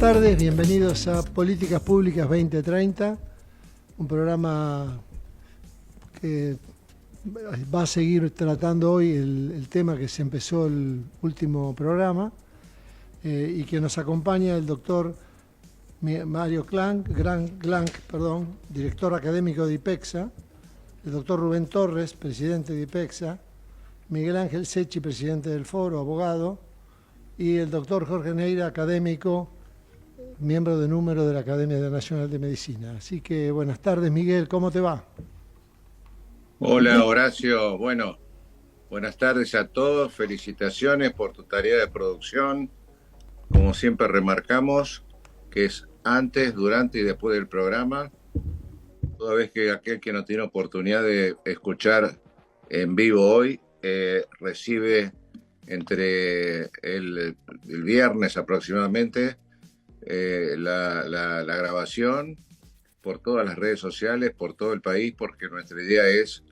tardes, bienvenidos a Políticas Públicas 2030, un programa que va a seguir tratando hoy el tema que se empezó el último programa y que nos acompaña el doctor Mario Glank, director académico de IPECSA, el doctor Rubén Torres, presidente de IPECSA, Miguel Ángel Secchi, presidente del Foro, abogado, y el doctor Jorge Neira, académico, miembro de número de la Academia Nacional de Medicina. Así que buenas tardes, Miguel, ¿cómo te va? Hola Horacio, bueno, buenas tardes a todos, felicitaciones por tu tarea de producción, como siempre remarcamos, que es antes, durante y después del programa, toda vez que aquel que no tiene oportunidad de escuchar en vivo hoy, recibe entre el viernes aproximadamente la grabación por todas las redes sociales, por todo el país, porque nuestra idea es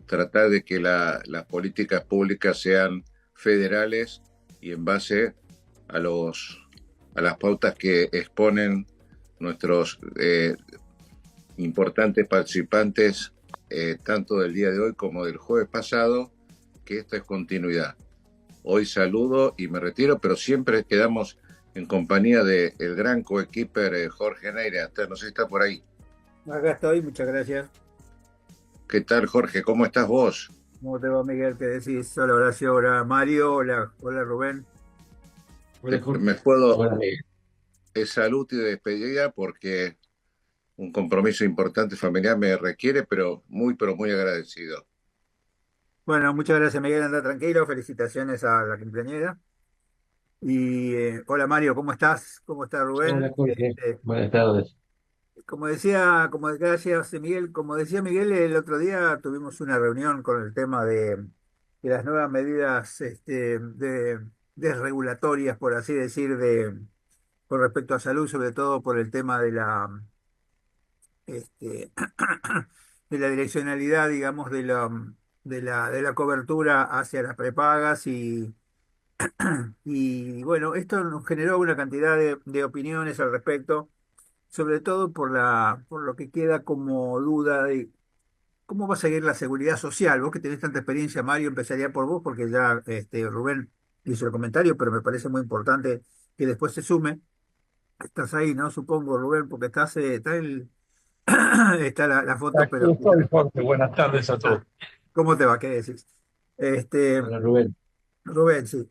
tratar de que las políticas públicas sean federales y en base a las pautas que exponen nuestros importantes participantes, tanto del día de hoy como del jueves pasado, que esto es continuidad. Hoy saludo y me retiro, pero siempre quedamos en compañía del gran coequiper Jorge Neira. No sé si está por ahí. Acá estoy, muchas gracias. ¿Qué tal, Jorge? ¿Cómo estás vos? ¿Cómo te va, Miguel? ¿Qué decís? Hola, Horacio, hola, Mario, hola, Rubén. Hola, Jorge. Me puedo, Hola, Miguel. es salud y despedida porque un compromiso importante familiar me requiere, pero muy agradecido. Bueno, muchas gracias, Miguel, anda tranquilo, felicitaciones a la quinceañera. Y hola, Mario, ¿cómo estás? ¿Cómo está Hola, Rubén? Jorge. Buenas tardes. Gracias, Miguel, como decía Miguel, el otro día tuvimos una reunión con el tema de las nuevas medidas desregulatorias, por así decir, con respecto a salud, sobre todo por el tema este, de la direccionalidad, digamos, de la cobertura hacia las prepagas y bueno, esto nos generó una cantidad de opiniones al respecto, sobre todo por lo que queda como duda de cómo va a seguir la seguridad social. Vos que tenés tanta experiencia, Mario, empezaría por vos porque ya Rubén hizo el comentario, pero me parece muy importante que después se sume. Estás ahí, ¿no? Supongo, Rubén, porque está la foto, Aquí pero estoy, Jorge. Buenas tardes a todos. ah, ¿cómo te va? ¿Qué decís? Este, Hola, Rubén. Rubén, sí.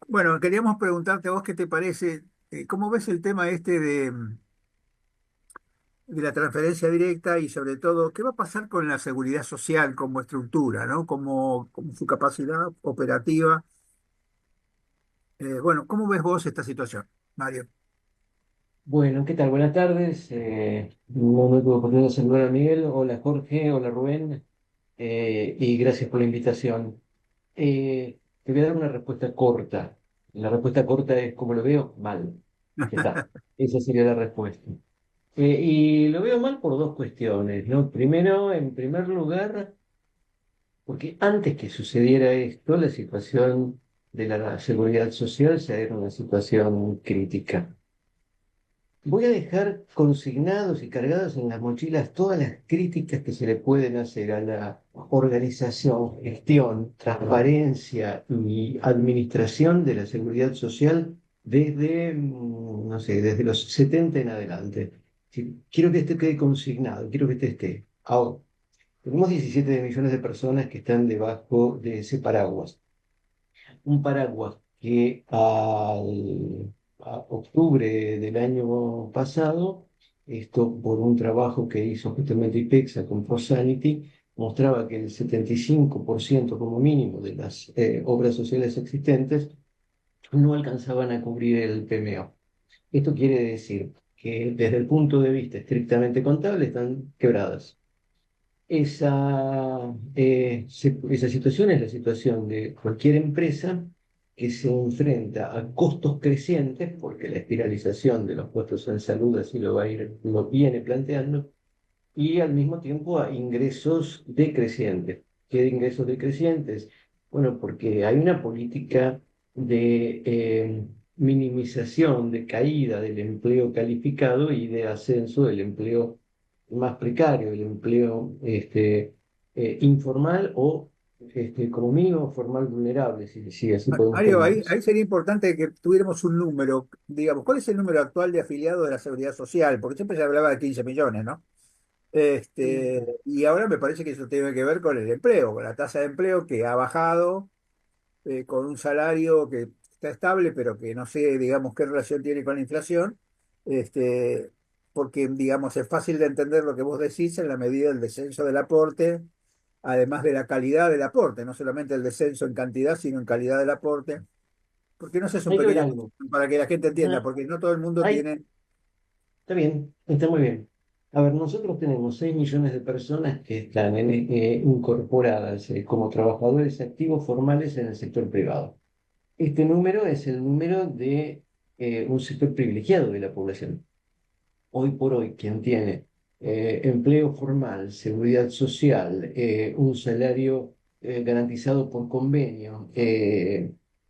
Bueno, queríamos preguntarte a vos qué te parece, cómo ves el tema de la transferencia directa y sobre todo, qué va a pasar con la seguridad social como estructura, ¿no? Como su capacidad operativa. Bueno, ¿cómo ves vos esta situación, Mario? Bueno, ¿qué tal? Buenas tardes. No me tuve oportunidad de saludar a Miguel. Hola, Jorge. Hola, Rubén. Y gracias por la invitación. Te voy a dar una respuesta corta. La respuesta corta es, como lo veo, mal. Ya está. Esa sería la respuesta. Y lo veo mal por dos cuestiones, ¿no? Primero, en primer lugar, porque antes que sucediera esto, la situación de la seguridad social ya era una situación crítica. Voy a dejar consignados y cargados en las mochilas todas las críticas que se le pueden hacer a la organización, gestión, transparencia y administración de la seguridad social desde, no sé, desde los 70 en adelante. Sí, quiero que esto quede consignado, quiero que este esté. Ahora, tenemos 17 millones de personas que están debajo de ese paraguas. Un paraguas que a octubre del año pasado, esto por un trabajo que hizo justamente IPEXA con ProSanity, mostraba que el 75% como mínimo de las obras sociales existentes no alcanzaban a cubrir el PMO. Esto quiere decir que desde el punto de vista estrictamente contable están quebradas. Esa situación es la situación de cualquier empresa que se enfrenta a costos crecientes, porque la espiralización de los costos en salud así lo viene planteando, y al mismo tiempo a ingresos decrecientes. ¿Qué ingresos decrecientes? Bueno, porque hay una política de minimización, de caída del empleo calificado y de ascenso del empleo más precario, el empleo informal o, como mínimo, formal vulnerable, si así podemos Mario, ponerlo. ahí sería importante que tuviéramos un número, digamos, ¿cuál es el número actual de afiliados de la Seguridad Social? Porque siempre se hablaba de 15 millones, ¿no? Y ahora me parece que eso tiene que ver con el empleo, con la tasa de empleo que ha bajado, con un salario que está estable, pero que no sé, digamos, qué relación tiene con la inflación, este, porque, digamos, es fácil de entender lo que vos decís en la medida del descenso del aporte, además de la calidad del aporte, no solamente el descenso en cantidad, sino en calidad del aporte. Porque no sé, es un Hay que ver pequeño algo. para que la gente entienda, Ah, porque no todo el mundo hay, tiene. Está bien, está muy bien. A ver, nosotros tenemos 6 millones de personas que están incorporadas como trabajadores activos formales en el sector privado. Este número es el número de un sector privilegiado de la población. Hoy por hoy, quien tiene empleo formal, seguridad social, un salario garantizado por convenio,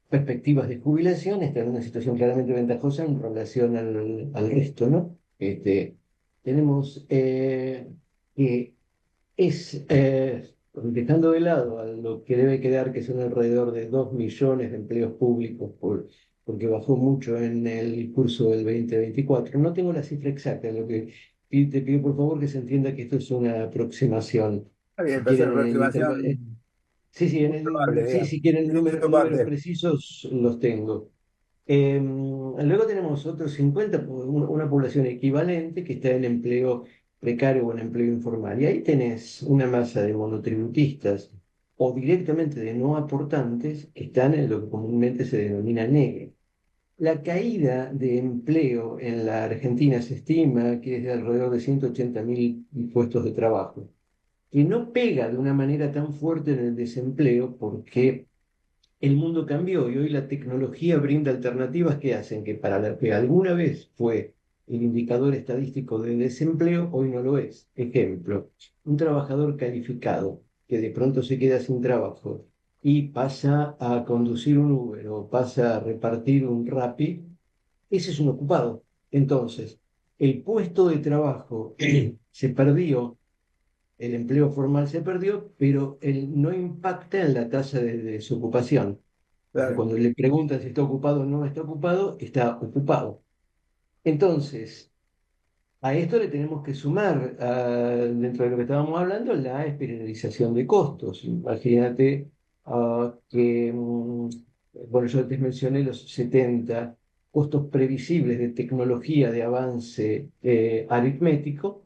perspectivas de jubilación, está en una situación claramente ventajosa en relación al resto, ¿no? Tenemos que dejando de lado a lo que debe quedar, que son alrededor de 2 millones de empleos públicos, porque bajó mucho en el curso del 2024. No tengo la cifra exacta, lo que te pido por favor que se entienda que esto es una aproximación. Está bien, Si pero es una quieren aproximación sí, sí, muy probable, sí, digamos. si quieren Tiene números, tu números parte. precisos, los tengo. Luego tenemos otros 50, una población equivalente que está en empleo precario o en empleo informal. Y ahí tenés una masa de monotributistas o directamente de no aportantes que están en lo que comúnmente se denomina negro. La caída de empleo en la Argentina se estima que es de alrededor de 180.000 puestos de trabajo, que no pega de una manera tan fuerte en el desempleo porque el mundo cambió y hoy la tecnología brinda alternativas que hacen que para lo que alguna vez fue el indicador estadístico de desempleo, hoy no lo es. Ejemplo, un trabajador calificado que de pronto se queda sin trabajo y pasa a conducir un Uber o pasa a repartir un Rappi, ese es un ocupado. Entonces, el puesto de trabajo se perdió, el empleo formal se perdió, pero no impacta en la tasa de desocupación. Porque Claro. cuando le preguntan si está ocupado o no está ocupado, está ocupado. Entonces, a esto le tenemos que sumar, dentro de lo que estábamos hablando, la externalización de costos. Imagínate bueno, yo antes mencioné los 70 costos previsibles de tecnología de avance aritmético,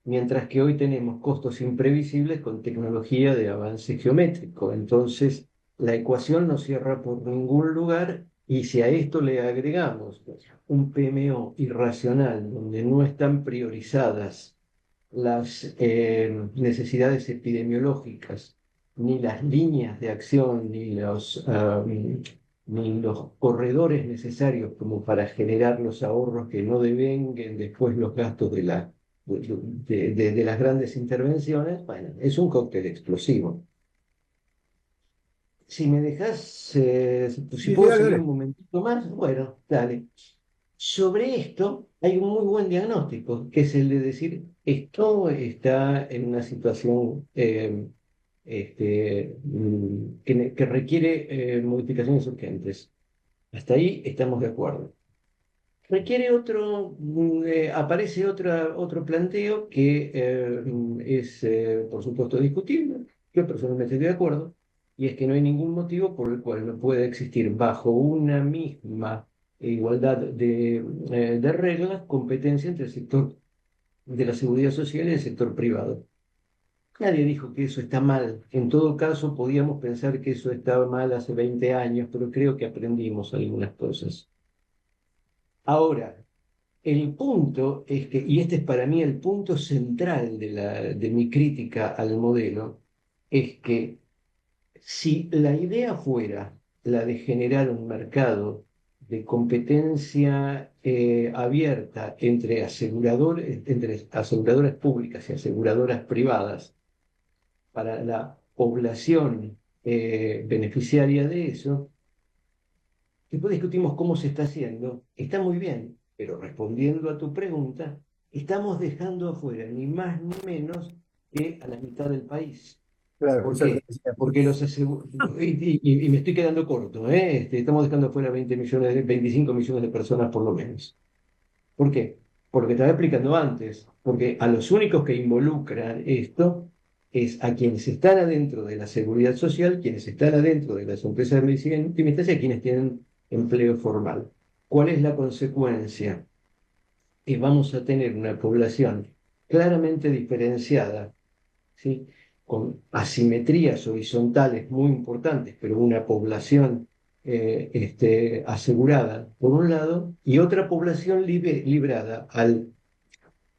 mientras que hoy tenemos costos imprevisibles con tecnología de avance geométrico. Entonces, la ecuación no cierra por ningún lugar y si a esto le agregamos un PMO irracional donde no están priorizadas las necesidades epidemiológicas, ni las líneas de acción, ni los corredores necesarios como para generar los ahorros que no devenguen después los gastos de las grandes intervenciones, bueno, es un cóctel explosivo. Si me dejas, si Sí, sí, puedo dale, seguir un dale. momentito más, bueno, dale. Sobre esto hay un muy buen diagnóstico, que es el de decir, esto está en una situación que requiere modificaciones urgentes. Hasta ahí estamos de acuerdo. Requiere aparece otro planteo que es, por supuesto, discutible. Yo personalmente estoy de acuerdo, y es que no hay ningún motivo por el cual no pueda existir bajo una misma igualdad de reglas competencia entre el sector de la seguridad social y el sector privado. Nadie dijo que eso está mal. En todo caso, podíamos pensar que eso estaba mal hace 20 años, pero creo que aprendimos algunas cosas. Ahora, el punto es que, y este es para mí el punto central de mi crítica al modelo, es que si la idea fuera la de generar un mercado de competencia abierta entre aseguradoras públicas y aseguradoras privadas para la población beneficiaria de eso, después discutimos cómo se está haciendo, está muy bien, pero respondiendo a tu pregunta, estamos dejando afuera ni más ni menos que a la mitad del país. Claro, ¿Por eso es lo que qué? decía. Porque y me estoy quedando corto, ¿eh? Estamos dejando afuera 20 millones, 25 millones de personas por lo menos. ¿Por qué? Porque te estaba explicando antes, porque a los únicos que involucran esto es a quienes están adentro de la seguridad social, quienes están adentro de las empresas de medicina intimista y a quienes tienen empleo formal. ¿Cuál es la consecuencia? Que vamos a tener una población claramente diferenciada, ¿sí? Con asimetrías horizontales muy importantes, pero una población asegurada por un lado y otra población librada a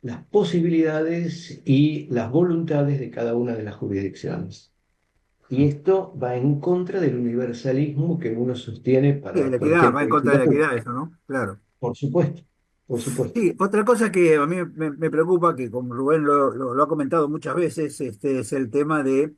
las posibilidades y las voluntades de cada una de las jurisdicciones. Y esto va en contra del universalismo que uno sostiene Sí, para la equidad, cualquier va en contra política de la pública. equidad eso, ¿no? Claro. Por supuesto, por supuesto. Sí, otra cosa que a mí me preocupa, que como Rubén lo ha comentado muchas veces, es el tema de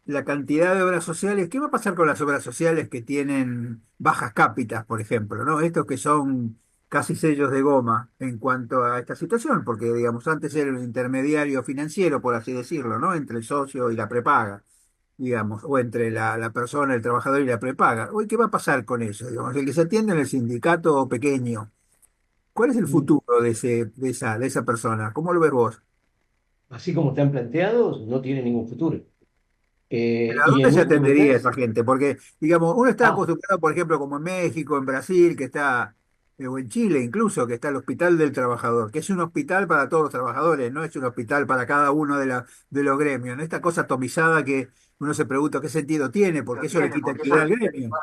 la cantidad de obras sociales. ¿Qué va a pasar con las obras sociales que tienen bajas cápitas, por ejemplo, ¿no? Estos que son casi sellos de goma en cuanto a esta situación, porque, digamos, antes era un intermediario financiero, por así decirlo, ¿no? Entre el socio y la prepaga, digamos, o entre la persona, el trabajador y la prepaga. Hoy, ¿qué va a pasar con eso? Digamos, el que se atiende en el sindicato pequeño, ¿cuál es el futuro de esa persona? ¿Cómo lo ves vos? Así como están planteados, no tiene ningún futuro. ¿Pero a Y dónde en se última atendería esa instancia, gente? Porque, digamos, uno está ah, acostumbrado, por ejemplo, como en México, en Brasil, que está, o en Chile incluso, que está el Hospital del Trabajador, que es un hospital para todos los trabajadores, no es un hospital para cada uno de los gremios, ¿no? Esta cosa atomizada que uno se pregunta qué sentido tiene, porque eso le quita equidad al gremio.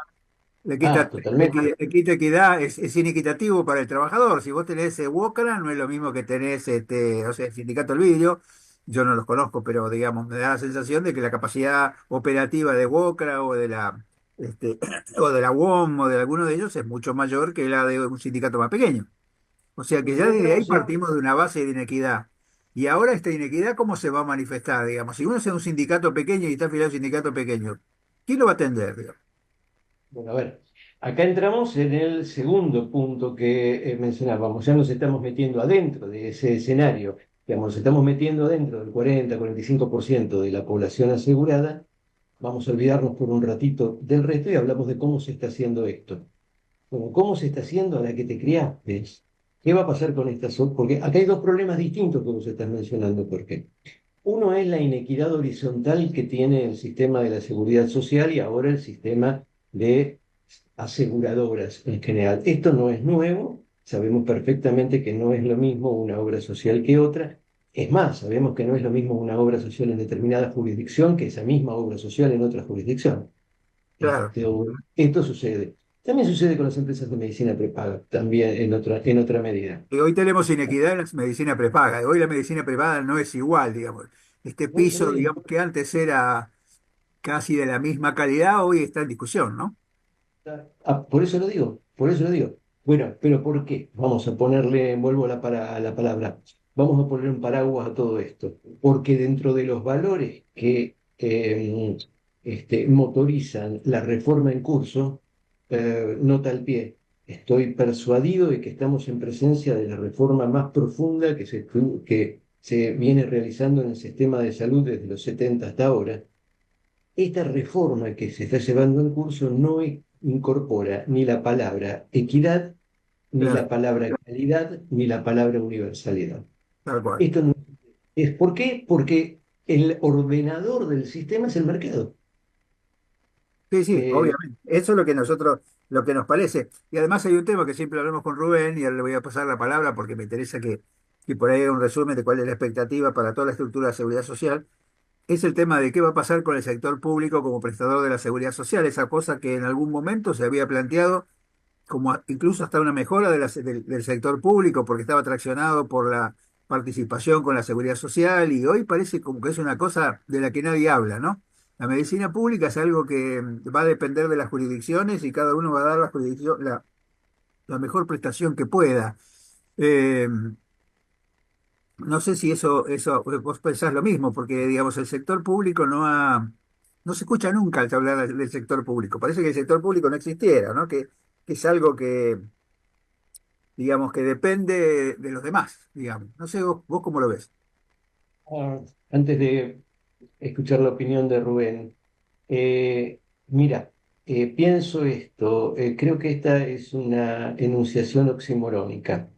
totalmente. Le quita equidad, es inequitativo para el trabajador. Si vos tenés WOCRA, no es lo mismo que tenés o sea, el Sindicato del Vidrio. Yo no los conozco, pero digamos, me da la sensación de que la capacidad operativa de WOCRA o de o de la UOM o de alguno de ellos es mucho mayor que la de un sindicato más pequeño. O sea que ya desde No, ahí sí. partimos de una base de inequidad. Y ahora esta inequidad, ¿cómo se va a manifestar? Digamos, si uno es un sindicato pequeño y está afiliado a un sindicato pequeño, ¿quién lo va a atender? Digamos? Bueno, a ver, acá entramos en el segundo punto que mencionábamos. Ya nos estamos metiendo adentro de ese escenario. Digamos, nos estamos metiendo adentro del 40-45% de la población asegurada. Vamos a olvidarnos por un ratito del resto y hablamos de cómo se está haciendo esto. Bueno, ¿cómo se está haciendo a la que te criaste? ¿Qué va a pasar con estas? Porque acá hay dos problemas distintos que vos estás mencionando. ¿Por qué? Uno es la inequidad horizontal que tiene el sistema de la seguridad social y ahora el sistema de aseguradoras en general. Esto no es nuevo, sabemos perfectamente que no es lo mismo una obra social que otra. Es más, sabemos que no es lo mismo una obra social en determinada jurisdicción que esa misma obra social en otra jurisdicción. Claro. Esto sucede. También sucede con las empresas de medicina prepaga, también en otra medida. Y hoy tenemos inequidad en la medicina prepaga. Hoy la medicina prepaga no es igual, digamos. Este Por eso lo piso, digo. digamos que antes era casi de la misma calidad, hoy está en discusión, ¿no? Por eso lo digo, por eso lo digo. Bueno, pero ¿por qué? Vamos a ponerle, vuelvo a a la palabra, vamos a poner un paraguas a todo esto, porque dentro de los valores que motorizan la reforma en curso, nota al pie, estoy persuadido de que estamos en presencia de la reforma más profunda que se viene realizando en el sistema de salud desde los 70 hasta ahora. Esta reforma que se está llevando en curso no incorpora ni la palabra equidad, ni la Claro, palabra calidad, ni la palabra universalidad. tal cual. Esto no es ¿por qué? Porque el ordenador del sistema es el mercado. Sí, sí, Eh, obviamente. Eso es lo que nos parece. Y además hay un tema que siempre hablamos con Rubén, y ahora le voy a pasar la palabra porque me interesa que por ahí haga un resumen de cuál es la expectativa para toda la estructura de seguridad social. Es el tema de qué va a pasar con el sector público como prestador de la seguridad social, esa cosa que en algún momento se había planteado como incluso hasta una mejora del sector público porque estaba traccionado por la participación con la seguridad social y hoy parece como que es una cosa de la que nadie habla, ¿no? La medicina pública es algo que va a depender de las jurisdicciones y cada uno va a dar la mejor prestación que pueda. Eh, no sé si eso vos pensás lo mismo, porque digamos el sector público no se escucha nunca al hablar del sector público. Parece que el sector público no existiera, ¿no? que es algo que, digamos, que depende de los demás, digamos. No sé vos cómo lo ves. Antes de escuchar la opinión de Rubén, mira, pienso esto, creo que esta es una enunciación oximorónica,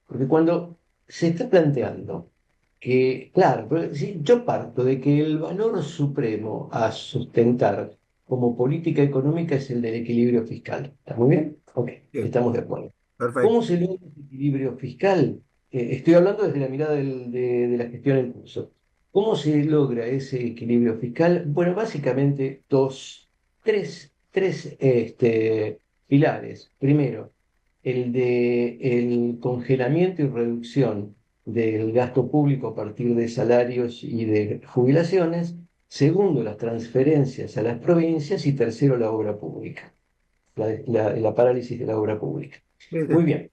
porque cuando se está planteando que, claro, pero si yo parto de que el valor supremo a sustentar como política económica es el del equilibrio fiscal. ¿Está muy bien? Ok, Bien, estamos de acuerdo. perfecto. ¿Cómo se logra ese equilibrio fiscal? Estoy hablando desde la mirada de la gestión en curso. ¿Cómo se logra ese equilibrio fiscal? Bueno, básicamente tres pilares. Primero, el de el congelamiento y reducción del gasto público a partir de salarios y de jubilaciones. Segundo, las transferencias a las provincias. Y tercero, la obra pública, la parálisis de la obra pública. Muy bien.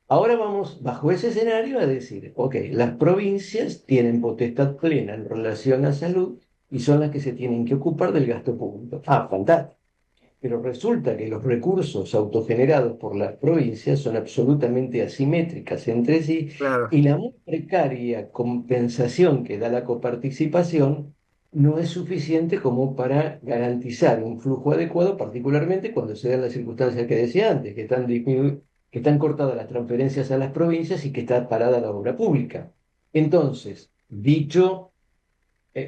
Ahora vamos, bajo ese escenario, a decir, ok, las provincias tienen potestad plena en relación a salud y son las que se tienen que ocupar del gasto público. Ah, fantástico. Pero resulta que los recursos autogenerados por las provincias son absolutamente asimétricas entre sí Claro, y la muy precaria compensación que da la coparticipación no es suficiente como para garantizar un flujo adecuado, particularmente cuando se dan las circunstancias que decía antes, que están cortadas las transferencias a las provincias y que está parada la obra pública. Entonces, dicho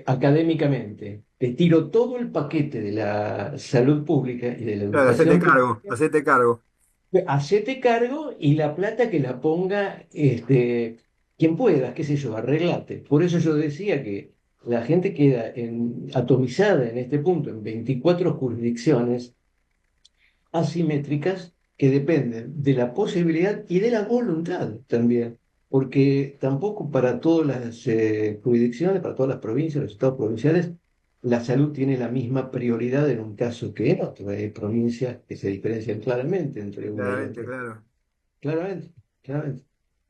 académicamente, te tiro todo el paquete de la salud pública y de la claro, hacete educación cargo, pública, hacete cargo. hacete cargo y la plata que la ponga quien pueda, qué sé yo, arreglate. Por eso yo decía que la gente queda atomizada en este punto en 24 jurisdicciones asimétricas que dependen de la posibilidad y de la voluntad también, porque tampoco para todas las jurisdicciones, para todas las provincias, los estados provinciales, la salud tiene la misma prioridad en un caso que en otro. Hay provincias que se diferencian claramente entre una y Claramente, otra. claro. Claramente, claramente.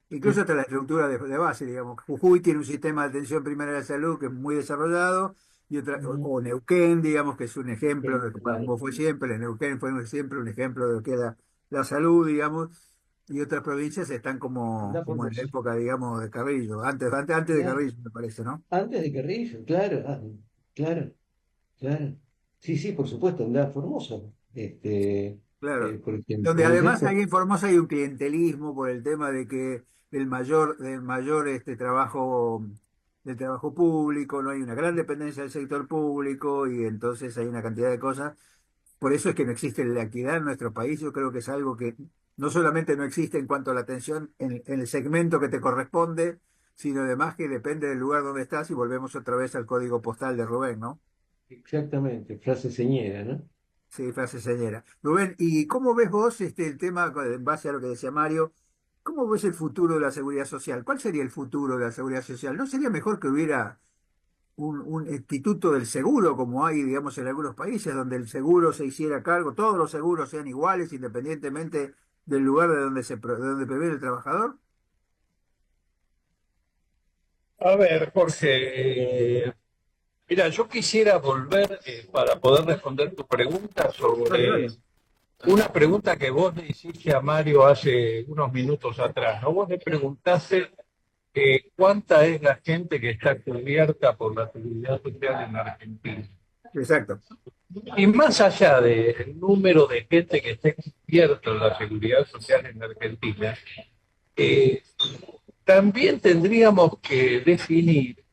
Incluso hasta la estructura de base, digamos. Jujuy tiene un sistema de atención primaria de salud que es muy desarrollado, y otra, Ujú. o Neuquén, digamos, que es un ejemplo, Claro. como fue siempre, Neuquén fue siempre un ejemplo de lo que era la salud, digamos, y otras provincias están Anda como en la Formosa. época, digamos, de Carrillo, antes de Claro. Carrillo, me parece, ¿no? Antes de Carrillo, claro, claro, claro. Sí, sí, por supuesto, anda Formosa. Claro. Por Donde ejemplo, además ahí en Formosa hay un clientelismo por el tema de que del mayor del trabajo público, no hay una gran dependencia del sector público y entonces hay una cantidad de cosas. Por eso es que no existe la equidad en nuestro país. Yo creo que es algo que no solamente no existe en cuanto a la atención en el segmento que te corresponde, sino además que depende del lugar donde estás y volvemos otra vez al código postal de Rubén, ¿no? exactamente, frase señera, ¿no? Sí, frase señera. Rubén, ¿y cómo ves vos el tema, en base a lo que decía Mario, cómo ves el futuro de la seguridad social? ¿Cuál sería el futuro de la seguridad social? ¿No sería mejor que hubiera un instituto del seguro, como hay, digamos, en algunos países, donde el seguro se hiciera cargo, todos los seguros sean iguales, independientemente del lugar de donde proviene el trabajador? A ver, Jorge, mira, yo quisiera volver para poder responder tu pregunta Dale, sobre dale. una pregunta que vos le hiciste a Mario hace unos minutos atrás, ¿no? Vos le preguntaste cuánta es la gente que está cubierta por la seguridad social en Argentina. Exacto. Y más allá del número de gente que esté cubierta en la seguridad social en Argentina, eh, también tendríamos que definir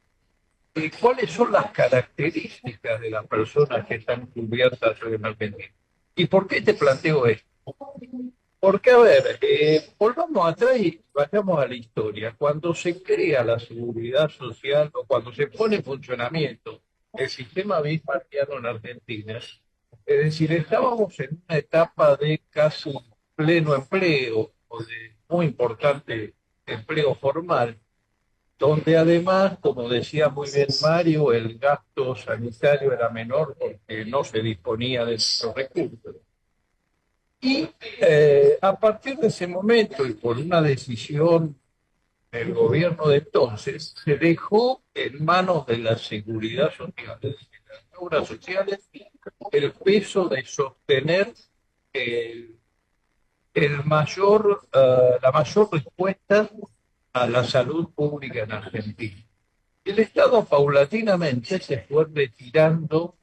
cuáles son las características de las personas que están cubiertas en Argentina. ¿Y por qué te planteo esto? Porque, a ver, volvamos atrás y vayamos a la historia. Cuando se crea la seguridad social o cuando se pone en funcionamiento el sistema bismarckiano en Argentina, es decir, estábamos en una etapa de casi pleno empleo o de muy importante empleo formal, donde además, como decía muy bien Mario, el gasto sanitario era menor porque no se disponía de esos recursos. Y a partir de ese momento y por una decisión del gobierno de entonces, se dejó en manos de la seguridad social, de las obras sociales, el peso de sostener el la mayor respuesta a la salud pública en Argentina. El Estado paulatinamente se fue retirando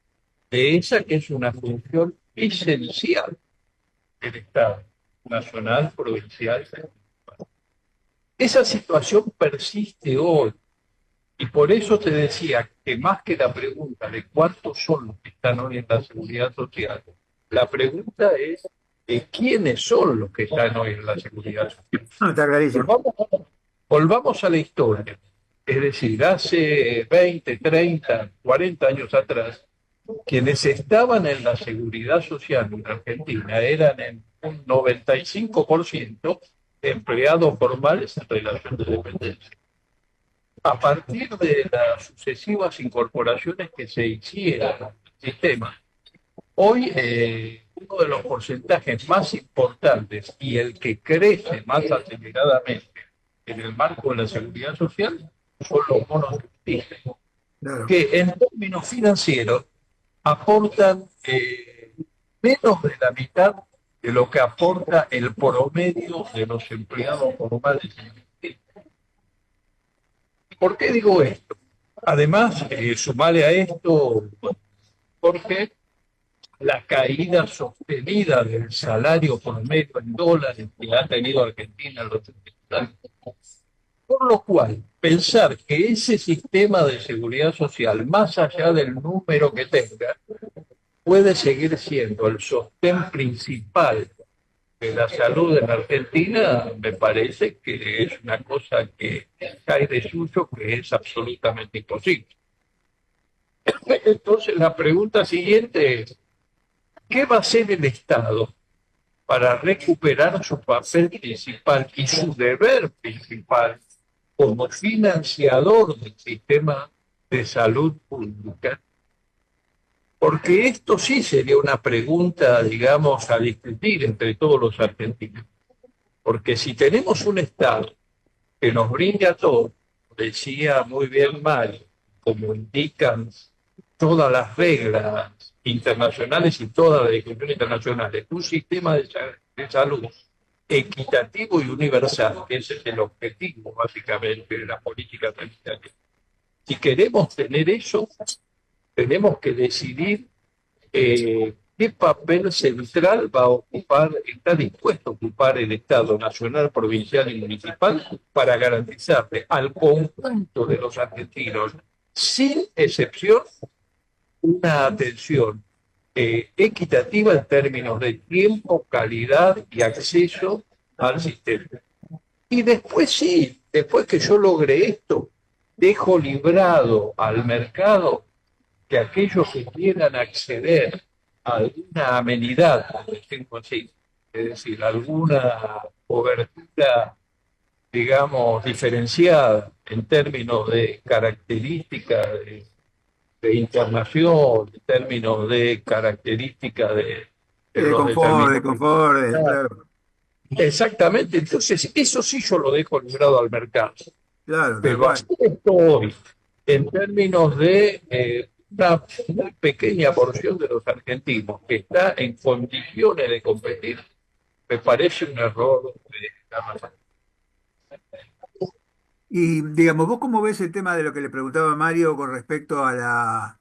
de esa que es una función esencial del Estado, nacional, provincial. Esa situación persiste hoy y por eso te decía que más que la pregunta de cuántos son los que están hoy en la seguridad social, la pregunta es de quiénes son los que están hoy en la seguridad social. No, está clarísimo. Volvamos a la historia. Es decir, hace 20, 30, 40 años atrás, quienes estaban en la seguridad social en Argentina eran en un 95% empleados formales en relación de dependencia. A partir de las sucesivas incorporaciones que se hicieron al sistema, hoy uno de los porcentajes más importantes y el que crece más aceleradamente en el marco de la seguridad social son los bonos ficticios, Claro. que en términos financieros aportan menos de la mitad de lo que aporta el promedio de los empleados formales en el sistema. ¿Por qué digo esto? Además, sumale a esto, porque la caída sostenida del salario promedio en dólares que ha tenido Argentina en los últimos años. Por lo cual, pensar que ese sistema de seguridad social, más allá del número que tenga, puede seguir siendo el sostén principal de la salud en Argentina, me parece que es una cosa que cae de suyo, que es absolutamente imposible. Entonces, la pregunta siguiente es, ¿qué va a hacer el Estado para recuperar su papel principal y su deber principal como financiador del sistema de salud pública? Porque esto sí sería una pregunta, digamos, a discutir entre todos los argentinos. Porque si tenemos un Estado que nos brinde a todos, decía muy bien Mario, como indican todas las reglas internacionales y toda la discusión internacional, es un sistema de salud equitativo y universal, que ese es el objetivo básicamente de la política sanitaria. Si queremos tener eso, tenemos que decidir qué papel central va a ocupar, está dispuesto a ocupar el Estado nacional, provincial y municipal para garantizarle al conjunto de los argentinos, sin excepción, una atención equitativa en términos de tiempo, calidad y acceso al sistema. Y después sí, después que yo logre esto, dejo librado al mercado que aquellos que quieran acceder a alguna amenidad, por decirlo así, es decir, alguna cobertura, digamos, diferenciada en términos de características de internación, en términos de características de los De confort, claro. Exactamente, entonces eso sí yo lo dejo librado al mercado. Claro, tal Pero cual. hacer esto hoy, en términos de una muy pequeña porción de los argentinos que está en condiciones de competir, me parece un error de la masa. Y digamos, ¿vos cómo ves el tema de lo que le preguntaba Mario con respecto a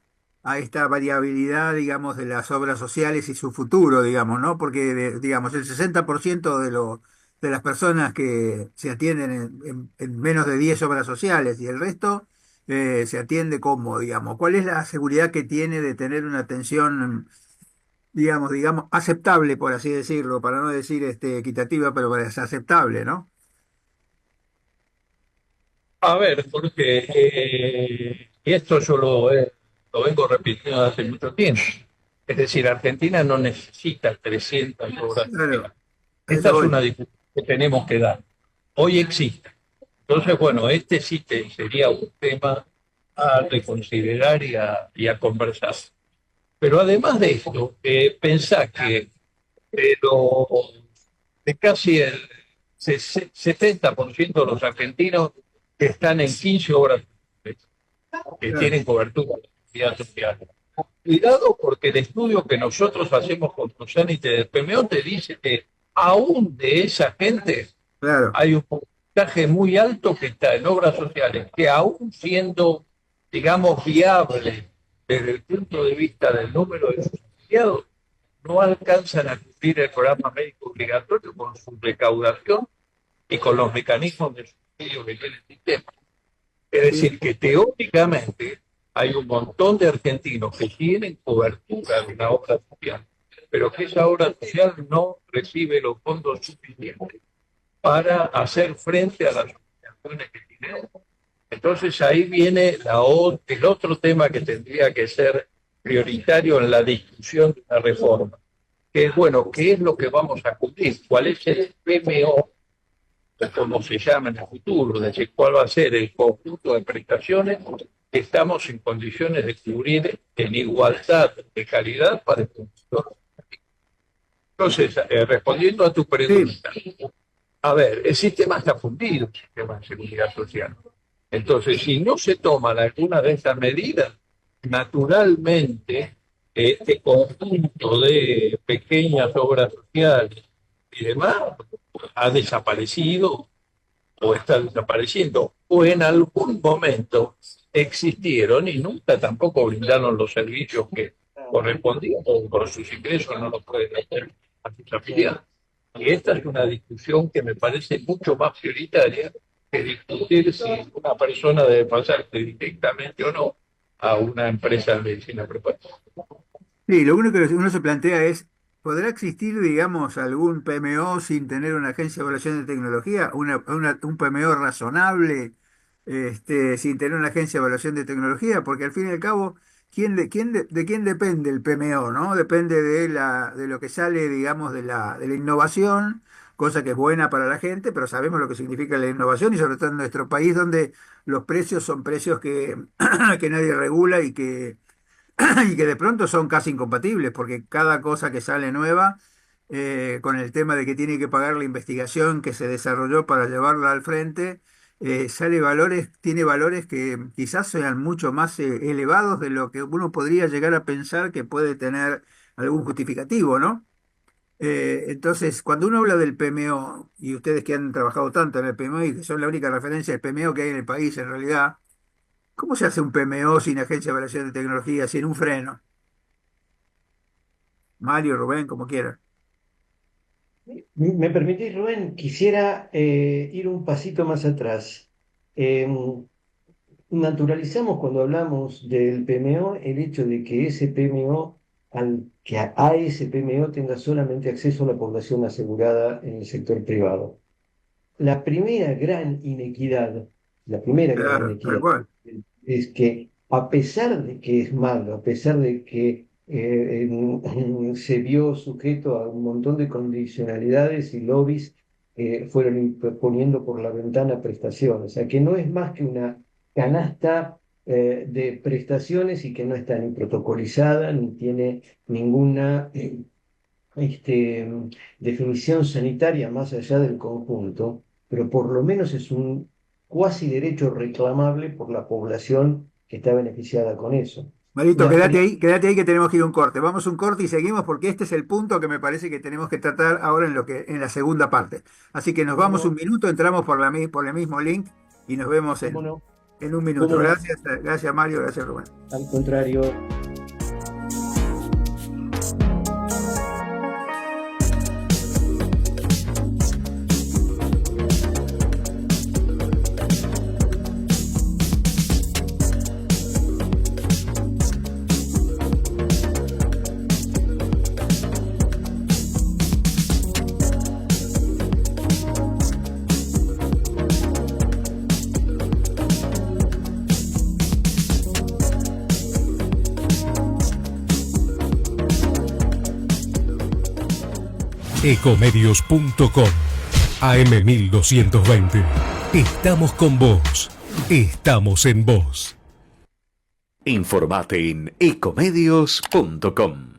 esta variabilidad, digamos, de las obras sociales y su futuro, digamos, ¿no? Porque, digamos, el 60% de las personas que se atienden en menos de 10 obras sociales y el resto se atiende como, digamos, ¿cuál es la seguridad que tiene de tener una atención, digamos, aceptable, por así decirlo, para no decir equitativa, pero es aceptable, ¿no? A ver, porque esto yo lo vengo repitiendo hace mucho tiempo. Es decir, Argentina no necesita 300 obras Claro, sociales. a Esta eso es voy. una discusión que tenemos que dar. Hoy existe. Entonces, bueno, este sí sería un tema a reconsiderar y a conversar. Pero además de esto, pensá que de casi el 70% de los argentinos que están en 15 obras que Claro. tienen cobertura de seguridad social. Cuidado porque el estudio que nosotros hacemos con Prosanite del PMO te dice que aún de esa gente Claro. hay un porcentaje muy alto que está en obras sociales, que aún siendo, digamos, viable desde el punto de vista del número de subsidiados, no alcanzan a cumplir el programa médico obligatorio con su recaudación y con los mecanismos de subsidio que tiene el sistema. Es decir, que teóricamente hay un montón de argentinos que tienen cobertura de una obra social, pero que esa obra social no recibe los fondos suficientes para hacer frente a las obligaciones que tiene. Entonces ahí viene el otro tema que tendría que ser prioritario en la discusión de una reforma, que es, bueno, ¿qué es lo que vamos a cubrir? ¿Cuál es el PMO, o como se llama en el futuro? Es decir, ¿cuál va a ser el conjunto de prestaciones que estamos en condiciones de cubrir en igualdad de calidad para el consumidor? Entonces, respondiendo a tu pregunta, a ver, el sistema está fundido, el sistema de seguridad social. Entonces, si no se toman alguna de estas medidas, naturalmente este conjunto de pequeñas obras sociales y demás ha desaparecido o está desapareciendo, o en algún momento existieron y nunca tampoco brindaron los servicios que correspondían, o por sus ingresos no los pueden hacer a sus afiliados. Y esta es una discusión que me parece mucho más prioritaria que discutir si una persona debe pasarse directamente o no a una empresa de medicina preparada. Sí, lo único que uno se plantea es, ¿podrá existir, digamos, algún PMO sin tener una agencia de evaluación de tecnología? Un PMO razonable, sin tener una agencia de evaluación de tecnología, porque al fin y al cabo, ¿de quién depende el PMO, ¿no? Depende de lo que sale, digamos, de la innovación, cosa que es buena para la gente, pero sabemos lo que significa la innovación y sobre todo en nuestro país donde los precios son precios que, que nadie regula y que de pronto son casi incompatibles, porque cada cosa que sale nueva, con el tema de que tiene que pagar la investigación que se desarrolló para llevarla al frente, tiene valores que quizás sean mucho más elevados de lo que uno podría llegar a pensar que puede tener algún justificativo, ¿no? Entonces, cuando uno habla del PMO, y ustedes que han trabajado tanto en el PMO y que son la única referencia del PMO que hay en el país en realidad, ¿cómo se hace un PMO sin agencia de evaluación de tecnología, sin un freno? Mario, Rubén, como quieran. ¿Me permitís, Rubén? Quisiera ir un pasito más atrás. Naturalizamos cuando hablamos del PMO el hecho de que ese PMO, que a ese PMO tenga solamente acceso a la población asegurada en el sector privado. La primera gran inequidad, la primera gran Claro, tal inequidad cual. es que a pesar de que es malo, a pesar de que se vio sujeto a un montón de condicionalidades y lobbies fueron poniendo por la ventana prestaciones, o sea que no es más que una canasta de prestaciones y que no está ni protocolizada ni tiene ninguna definición sanitaria más allá del conjunto, pero por lo menos es un cuasi derecho reclamable por la población que está beneficiada con eso. Marito, La quédate ahí que tenemos que ir a un corte. Vamos a un corte y seguimos porque este es el punto que me parece que tenemos que tratar ahora en la segunda parte. Así que nos vamos un ¿Cómo, minuto, entramos por el mismo link y nos vemos cómo no? en un minuto. ¿Cómo no? Gracias Mario, gracias Rubén. Al contrario. Ecomedios.com AM1220. Estamos con vos. Estamos en vos. Informate en ecomedios.com.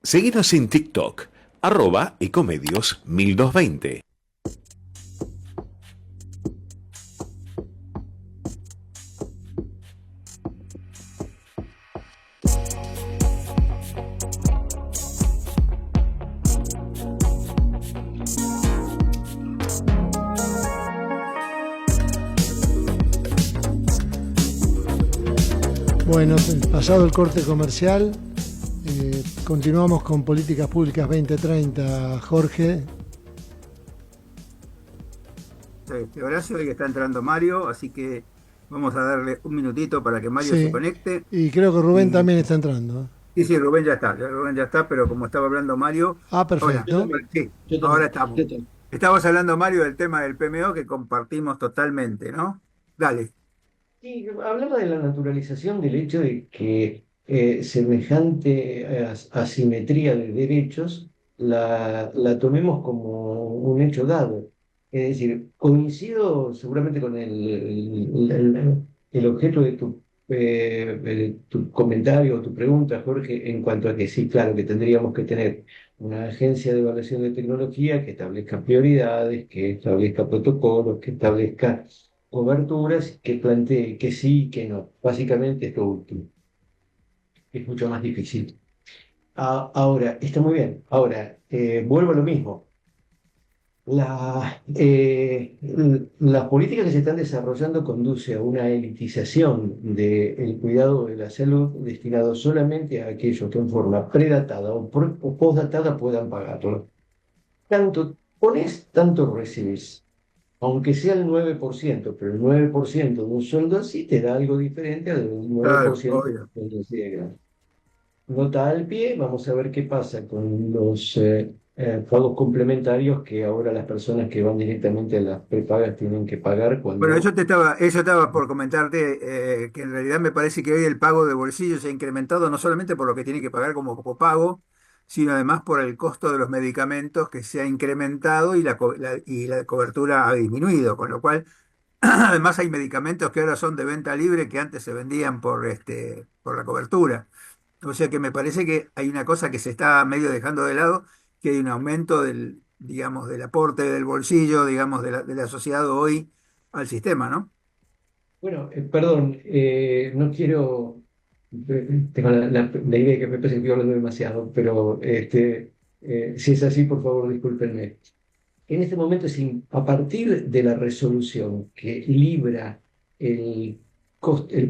Seguinos en TikTok, @ecomedios1220. Bueno, pasado el corte comercial, continuamos con Políticas Públicas 2030, Jorge. Horacio, y que está entrando Mario, así que vamos a darle un minutito para que Mario Sí, se conecte. y creo que Rubén Y también está entrando. sí, sí, Rubén ya está, pero como estaba hablando Mario, Ah, hola, Yo perfecto. también, sí, yo ahora también, estamos. yo también. Estamos hablando, Mario, del tema del PMO que compartimos totalmente, ¿no? Dale. Sí, hablaba de la naturalización del hecho de que semejante asimetría de derechos la tomemos como un hecho dado. Es decir, coincido seguramente con el objeto de tu comentario o tu pregunta, Jorge, en cuanto a que sí, claro, que tendríamos que tener una agencia de evaluación de tecnología que establezca prioridades, que establezca protocolos, que establezca coberturas, que plantee que sí y que no. Básicamente es lo último. Es mucho más difícil. Ahora, está muy bien. Ahora, vuelvo a lo mismo. Las políticas que se están desarrollando conduce a una elitización del cuidado de la salud destinado solamente a aquellos que en forma predatada o postdatada puedan pagarlo. Tanto pones, tanto recibís. Aunque sea el 9%, pero el 9% de un sueldo así te da algo diferente al 9% Claro, de un obvio. sueldo ciego. Nota al pie, vamos a ver qué pasa con los pagos complementarios que ahora las personas que van directamente a las prepagas tienen que pagar Bueno, cuando... eso estaba por comentarte, que en realidad me parece que hoy el pago de bolsillo se ha incrementado no solamente por lo que tiene que pagar como copago, sino además por el costo de los medicamentos que se ha incrementado y y la cobertura ha disminuido, con lo cual además hay medicamentos que ahora son de venta libre que antes se vendían por la cobertura. O sea que me parece que hay una cosa que se está medio dejando de lado, que hay un aumento digamos, del aporte del bolsillo, digamos, del asociado hoy al sistema, ¿no? Bueno, perdón, no quiero... Tengo la idea de que me parece que estoy hablando demasiado, pero si es así, por favor, discúlpenme. En este momento, a partir de la resolución que libra el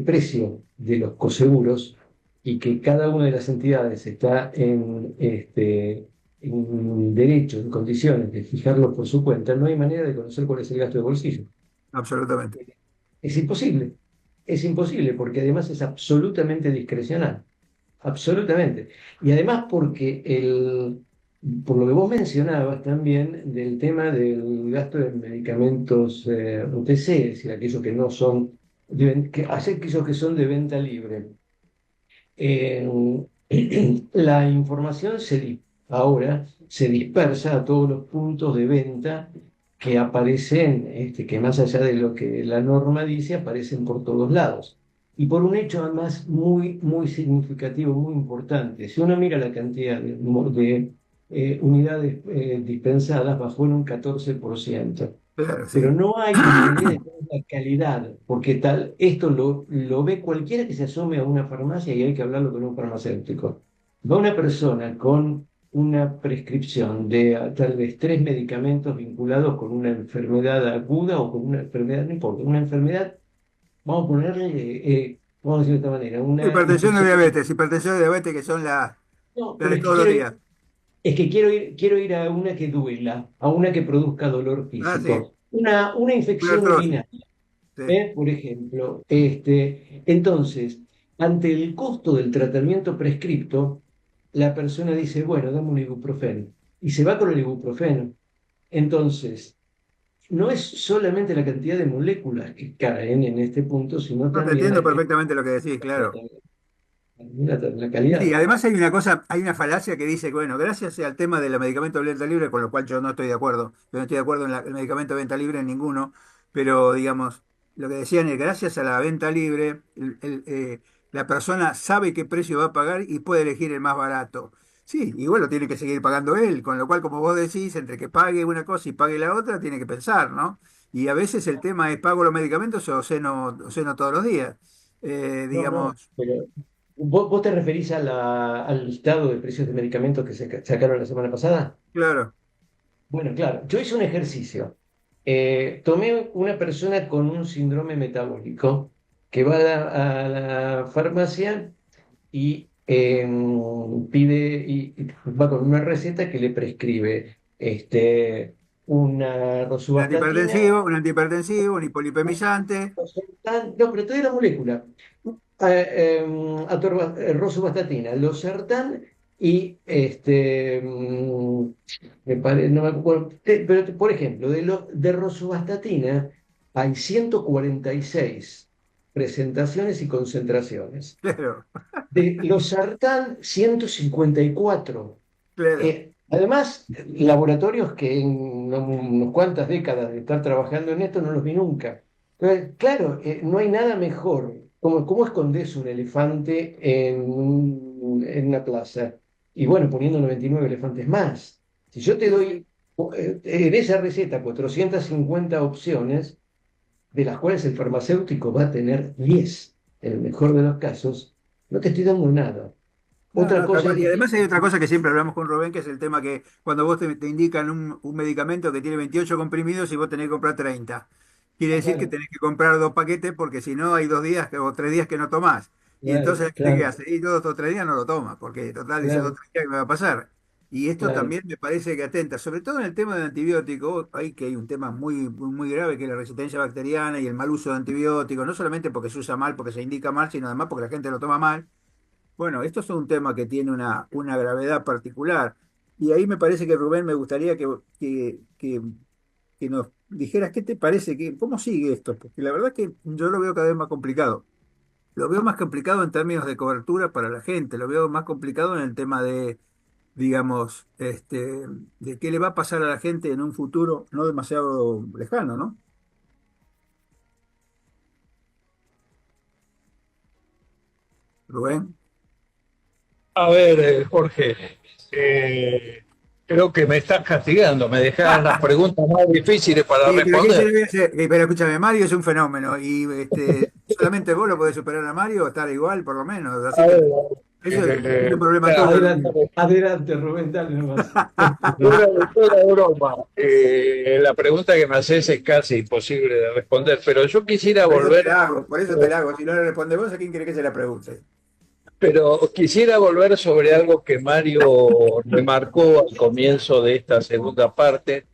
precio de los coseguros y que cada una de las entidades está en derecho, en condiciones de fijarlo por su cuenta, no hay manera de conocer cuál es el gasto de bolsillo. Absolutamente. Es imposible porque además es absolutamente discrecional. Absolutamente. Y además porque por lo que vos mencionabas también del tema del gasto de medicamentos UTC, es decir, aquellos que no son, aquellos que son de venta libre. Eh, la información ahora se dispersa a todos los puntos de venta que aparecen, que más allá de lo que la norma dice, aparecen por todos lados. Y por un hecho además muy, muy significativo, muy importante. Si uno mira la cantidad de unidades dispensadas, bajó en un 14%. Claro, sí. Pero no hay manera de tener la calidad, porque esto lo ve cualquiera que se asome a una farmacia y hay que hablarlo con un farmacéutico. Va una persona con una prescripción de tal vez 3 medicamentos vinculados con una enfermedad aguda o con una enfermedad, no importa, una enfermedad, vamos a ponerle, vamos a decirlo de esta manera, una infección. Hipertensión y diabetes que son No, las pero de todos los días. es que quiero ir a una que duela, a una que produzca dolor Ah, sí, físico. Una una infección artrosis. urinaria. Sí, Por ejemplo. Entonces, ante el costo del tratamiento prescripto, la persona dice, bueno, dame un ibuprofeno. Y se va con el ibuprofeno. Entonces, no es solamente la cantidad de moléculas que caen en este punto, sino no te también entiendo perfectamente lo que decís, claro. la Sí, calidad. además hay una cosa, hay una falacia que dice que, bueno, gracias al tema de los medicamentos de venta libre, con lo cual yo no estoy de acuerdo, yo no estoy de acuerdo en el medicamento de venta libre en ninguno, pero digamos, lo que decían es, gracias a la venta libre, la persona sabe qué precio va a pagar y puede elegir el más barato. Sí, igual lo tiene que seguir pagando él, con lo cual, como vos decís, entre que pague una cosa y pague la otra, tiene que pensar, ¿no? Y a veces el tema es, ¿pago los medicamentos o ceno todos los días? No, no, Digamos, pero ¿vos te referís al listado de precios de medicamentos que se sacaron la semana pasada? claro, Bueno, claro, yo hice un ejercicio. Tomé una persona con un síndrome metabólico que va a la farmacia y y va con una receta que le prescribe una rosuvastatina. Un antihipertensivo, un hipolipemizante. No, pero te doy la molécula. Rosuvastatina, losartán y no me acuerdo, pero por ejemplo, de rosuvastatina hay 146 presentaciones y concentraciones. Claro, De losartán, 154. claro. Además, laboratorios que en unas cuantas décadas de estar trabajando en esto no los vi nunca. Entonces, claro, no hay nada mejor. ¿Cómo escondes un elefante en una plaza? Y bueno, poniendo 99 elefantes más. Si yo te doy en esa receta 450 opciones, de las cuales el farmacéutico va a tener 10, en el mejor de los casos, no te estoy dando nada. No, Otra no, tal cosa cual. Y que... además hay otra cosa que siempre hablamos con Rubén, que es el tema que cuando vos te indican un medicamento que tiene 28 comprimidos y vos tenés que comprar 30. Quiere decir que Claro, tenés que comprar 2 paquetes porque si no hay 2 días o 3 días que no tomás. Y claro, entonces, ¿qué claro, hace? Y todos estos 3 días no lo toma, porque total dice claro, 2 o 3 días que me va a pasar. Y esto claro. también me parece que atenta, sobre todo en el tema del antibiótico, hay que hay un tema muy grave que es la resistencia bacteriana y el mal uso de antibióticos, no solamente porque se usa mal, porque se indica mal, sino además porque la gente lo toma mal. Bueno, esto es un tema que tiene una gravedad particular. Y ahí me parece que Rubén, me gustaría que nos dijeras qué te parece, cómo sigue esto, porque la verdad que yo lo veo cada vez más complicado. Lo veo más complicado en términos de cobertura para la gente, lo veo más complicado en el tema de, digamos, de qué le va a pasar a la gente en un futuro no demasiado lejano, ¿no? Rubén. A ver, Jorge, eh, creo que me estás castigando, me dejas las preguntas más difíciles para Sí, pero ¿qué se responder. le voy a hacer? Pero escúchame, Mario es un fenómeno y solamente vos lo podés superar a Mario o estar igual, por lo menos. Así A que ver, eso es un problema mira, tuyo, no Adelante, mío. adelante, Rubén, dale nomás. fuera de broma, la pregunta que me haces es casi imposible de responder, pero yo quisiera Por eso te volver, la hago, por eso te la hago. Si no le responde vos, ¿a quién quiere que se la pregunte? sobre algo que Mario remarcó al comienzo de esta segunda parte.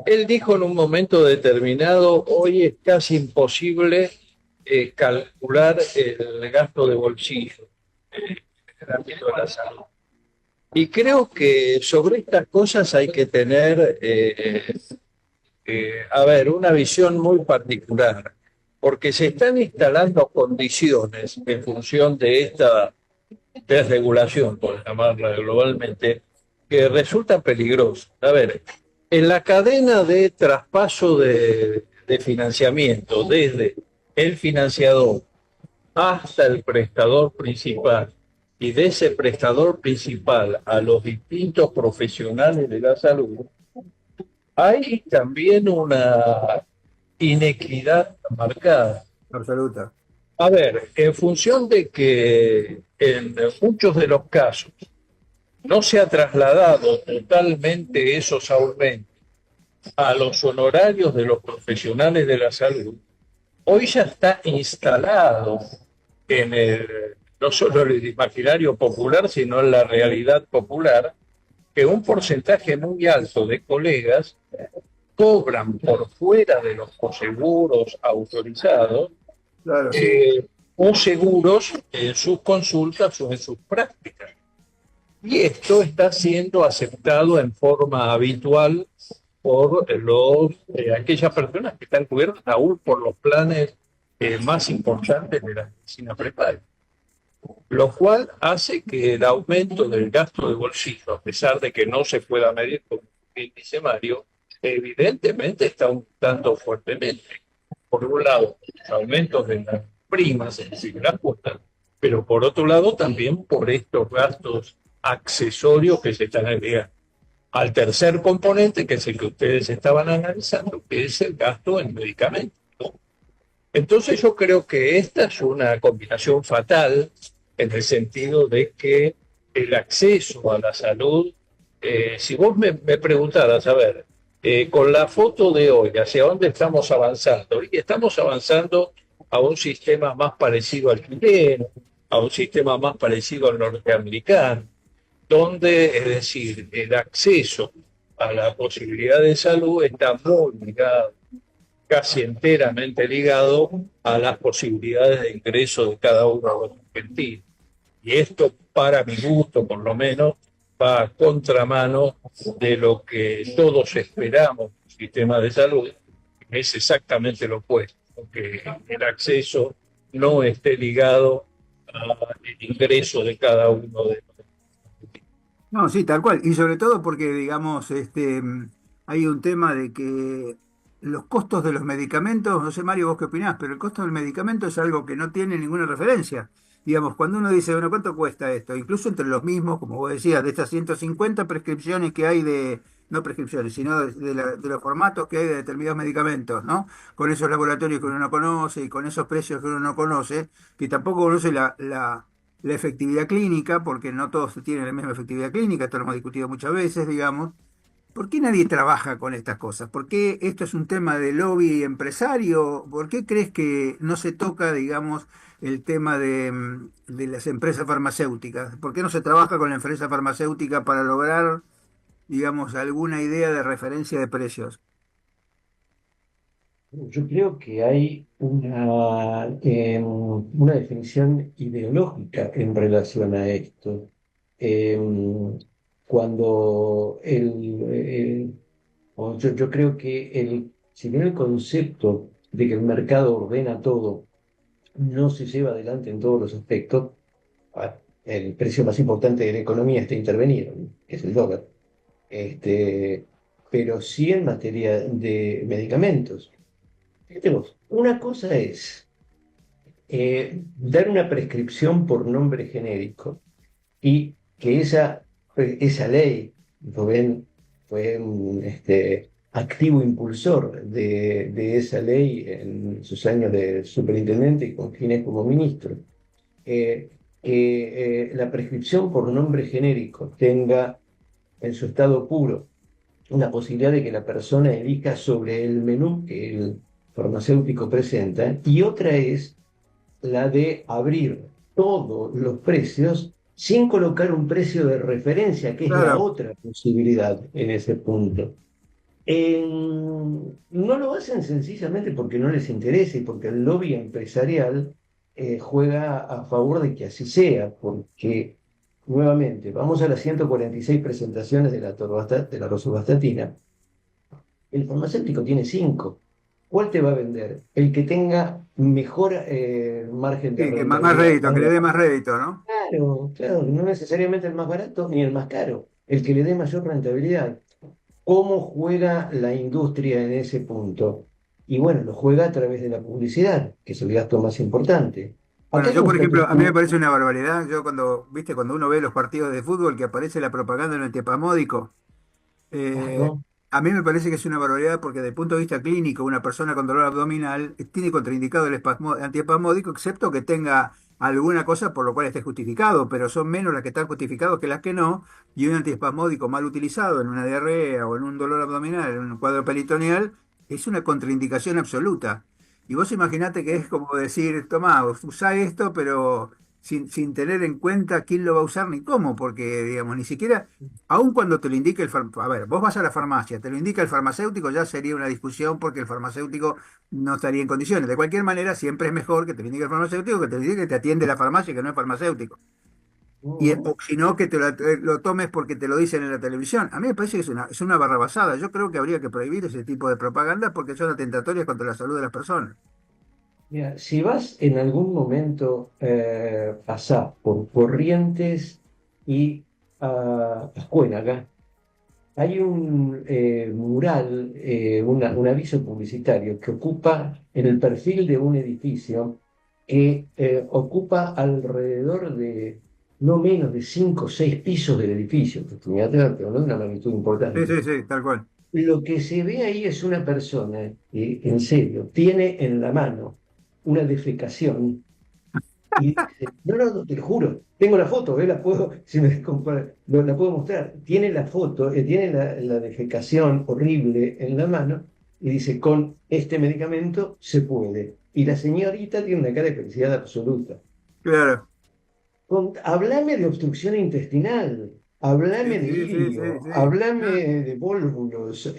Él dijo en un momento determinado, hoy es casi imposible calcular el gasto de bolsillo en el ámbito de la salud. Y creo que sobre estas cosas hay que tener, a ver, una visión muy particular, porque se están instalando condiciones en función de esta desregulación, por llamarla globalmente, que resultan peligrosas. A ver, en la cadena de traspaso de financiamiento, desde el financiador hasta el prestador principal, y de ese prestador principal a los distintos profesionales de la salud, hay también una inequidad marcada. Absoluta. A ver, en función de que en muchos de los casos no se ha trasladado totalmente esos aumentos a los honorarios de los profesionales de la salud, hoy ya está instalado en no solo en el imaginario popular, sino en la realidad popular, que un porcentaje muy alto de colegas cobran por fuera de los coseguros autorizados Claro. o seguros en sus consultas o en sus prácticas. Y esto está siendo aceptado en forma habitual por aquellas personas que están cubiertas aún por los planes más importantes de la medicina prepaga, lo cual hace que el aumento del gasto de bolsillo, a pesar de que no se pueda medir, como bien dice Mario, evidentemente está aumentando fuertemente. Por un lado, los aumentos de las primas, es decir, las cuotas, pero por otro lado también por estos gastos accesorios que se están agregando al tercer componente, que es el que ustedes estaban analizando, que es el gasto en medicamentos, ¿no? Entonces yo creo que esta es una combinación fatal en el sentido de que el acceso a la salud, si vos me preguntaras, a ver, con la foto de hoy, ¿hacia dónde estamos avanzando? Y estamos avanzando a un sistema más parecido al chileno, a un sistema más parecido al norteamericano, donde, es decir, el acceso a la posibilidad de salud está muy ligado, casi enteramente ligado a las posibilidades de ingreso de cada uno de los argentinos. Y esto, para mi gusto, por lo menos, va a contramano de lo que todos esperamos del sistema de salud, que es exactamente lo opuesto, que el acceso no esté ligado al ingreso de cada uno de los. No, sí, tal cual. Y sobre todo porque, digamos, hay un tema de que los costos de los medicamentos, no sé, Mario, vos qué opinás, pero el costo del medicamento es algo que no tiene ninguna referencia. Digamos, cuando uno dice, bueno, ¿cuánto cuesta esto? Incluso entre los mismos, como vos decías, de estas 150 prescripciones que hay de, no prescripciones, sino de los formatos que hay de determinados medicamentos, ¿no? Con esos laboratorios que uno no conoce y con esos precios que uno no conoce, que tampoco conoce la efectividad clínica, porque no todos tienen la misma efectividad clínica, esto lo hemos discutido muchas veces, digamos. ¿Por qué nadie trabaja con estas cosas? ¿Por qué esto es un tema de lobby empresario? ¿Por qué crees que no se toca, digamos, el tema de las empresas farmacéuticas? ¿Por qué no se trabaja con la empresa farmacéutica para lograr, digamos, alguna idea de referencia de precios? Yo creo que hay una definición ideológica en relación a esto. Cuando yo creo que si bien el concepto de que el mercado ordena todo no se lleva adelante en todos los aspectos, el precio más importante de la economía está intervenido, que es el dólar, pero sí en materia de medicamentos. Fíjate vos, una cosa es dar una prescripción por nombre genérico y que esa ley, Rubén fue un activo impulsor de esa ley en sus años de superintendente y con Ginés como ministro, que la prescripción por nombre genérico tenga en su estado puro una posibilidad de que la persona elija sobre el menú que el farmacéutico presenta, y otra es la de abrir todos los precios sin colocar un precio de referencia, que es la Claro. otra posibilidad en ese punto. No lo hacen sencillamente porque no les interesa y porque el lobby empresarial juega a favor de que así sea, porque nuevamente, vamos a las 146 presentaciones de la rosuvastatina. El farmacéutico tiene 5. ¿Cuál te va a vender? El que tenga mejor margen de Sí, que más rentabilidad. rédito, que le dé más rédito, ¿no? Claro, claro, no necesariamente el más barato ni el más caro, el que le dé mayor rentabilidad. ¿Cómo juega la industria en ese punto? Y bueno, lo juega a través de la publicidad, que es el gasto más importante. Bueno, Acá hay yo un por ejemplo, a mí me fenómeno. parece una barbaridad, yo cuando, viste, cuando uno ve los partidos de fútbol que aparece la propaganda del antipamódico, eh, Claro, a mí me parece que es una barbaridad porque desde el punto de vista clínico, una persona con dolor abdominal tiene contraindicado el antiespasmódico, excepto que tenga alguna cosa por lo cual esté justificado, pero son menos las que están justificadas que las que no, y un antiespasmódico mal utilizado en una diarrea o en un dolor abdominal, en un cuadro peritoneal, es una contraindicación absoluta. Y vos imaginate que es como decir, tomá, usá esto, pero sin tener en cuenta quién lo va a usar ni cómo, porque, digamos, ni siquiera, aun cuando te lo indique a ver, vos vas a la farmacia, te lo indica el farmacéutico, ya sería una discusión porque el farmacéutico no estaría en condiciones. De cualquier manera, siempre es mejor que te lo indique el farmacéutico que te lo indique que te atiende la farmacia, que no es farmacéutico. Y, no, o si no, que lo tomes porque te lo dicen en la televisión. A mí me parece que es una barrabasada. Yo creo que habría que prohibir ese tipo de propaganda porque son atentatorias contra la salud de las personas. mira, si vas en algún momento, pasá por Corrientes y Ascuénaga, hay un mural, un aviso publicitario que ocupa en el perfil de un edificio que ocupa alrededor de no menos de 5 o 6 pisos del edificio, que pero no de una magnitud Sí, importante. sí, sí, tal cual. Lo que se ve ahí es una persona que, en serio, tiene en la mano una defecación y dice, no, no, no, te lo juro, tengo la foto, la puedo, si me la puedo mostrar. Tiene la foto, tiene la defecación horrible en la mano y dice, con este medicamento se puede. y la señorita tiene una cara de felicidad absoluta. Claro. Háblame de obstrucción intestinal, háblame de Sí, sí, sí, irio, sí. háblame de vólvulos,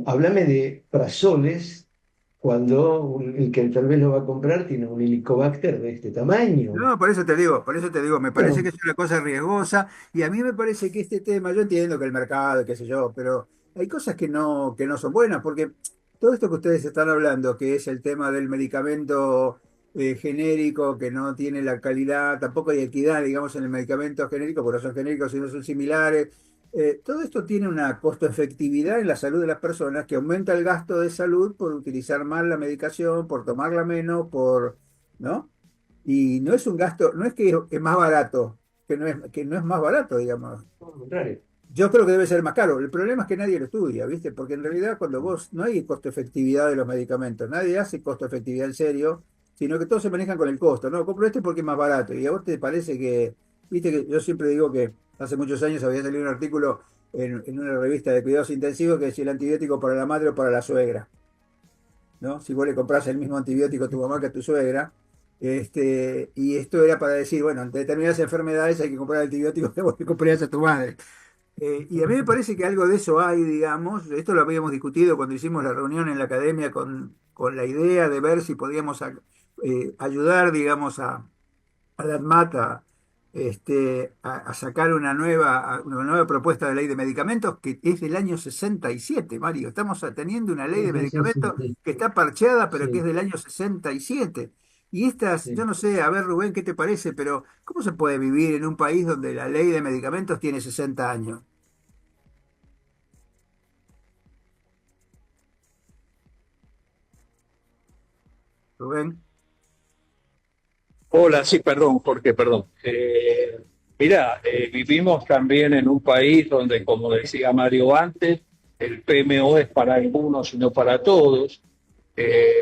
háblame de prazoles cuando el que tal vez lo va a comprar tiene un helicobacter de este tamaño. No, por eso te digo, me parece que Bueno, es una cosa riesgosa y a mí me parece que este tema, yo entiendo que el mercado, qué sé yo, pero hay cosas que no son buenas, porque todo esto que ustedes están hablando, que es el tema del medicamento genérico, que no tiene la calidad, tampoco hay equidad, digamos, en el medicamento genérico, porque no son genéricos, sino son similares. Todo esto tiene una costo-efectividad en la salud de las personas que aumenta el gasto de salud por utilizar mal la medicación, por tomarla menos, ¿no? Y no es un gasto, no es que es más barato, que no es más barato, digamos. todo lo contrario. Yo creo que debe ser más caro. El problema es que nadie lo estudia, ¿viste? Porque en realidad cuando vos no hay costo efectividad de los medicamentos, nadie hace costo efectividad en serio, sino que todos se manejan con el costo, ¿no? Compro este porque es más barato. Y a vos te parece que, viste que yo siempre digo que hace muchos años había salido un artículo en una revista de cuidados intensivos que decía el antibiótico para la madre o para la suegra. ¿No? Si vos le compras el mismo antibiótico a tu mamá que a tu suegra, y esto era para decir, bueno, ante determinadas enfermedades hay que comprar el antibiótico que vos le comprarías a tu madre. Y a mí me parece que algo de eso hay, digamos, esto lo habíamos discutido cuando hicimos la reunión en la academia con la idea de ver si podíamos ayudar, digamos, a la ANMAT a sacar una nueva propuesta de ley de medicamentos que es del año 67, Mario. Estamos teniendo una ley Sí, de sí, sí, sí, medicamentos sí, que está parcheada, pero que es sí, del año 67. Y estas, yo sí. no sé, a ver Rubén, ¿qué te parece? Pero ¿cómo se puede vivir en un país donde la ley de medicamentos tiene 60 años? Rubén. Hola, sí, perdón, Jorge, perdón. Mirá, vivimos también en un país donde, como decía Mario antes, el PMO es para algunos y no para todos.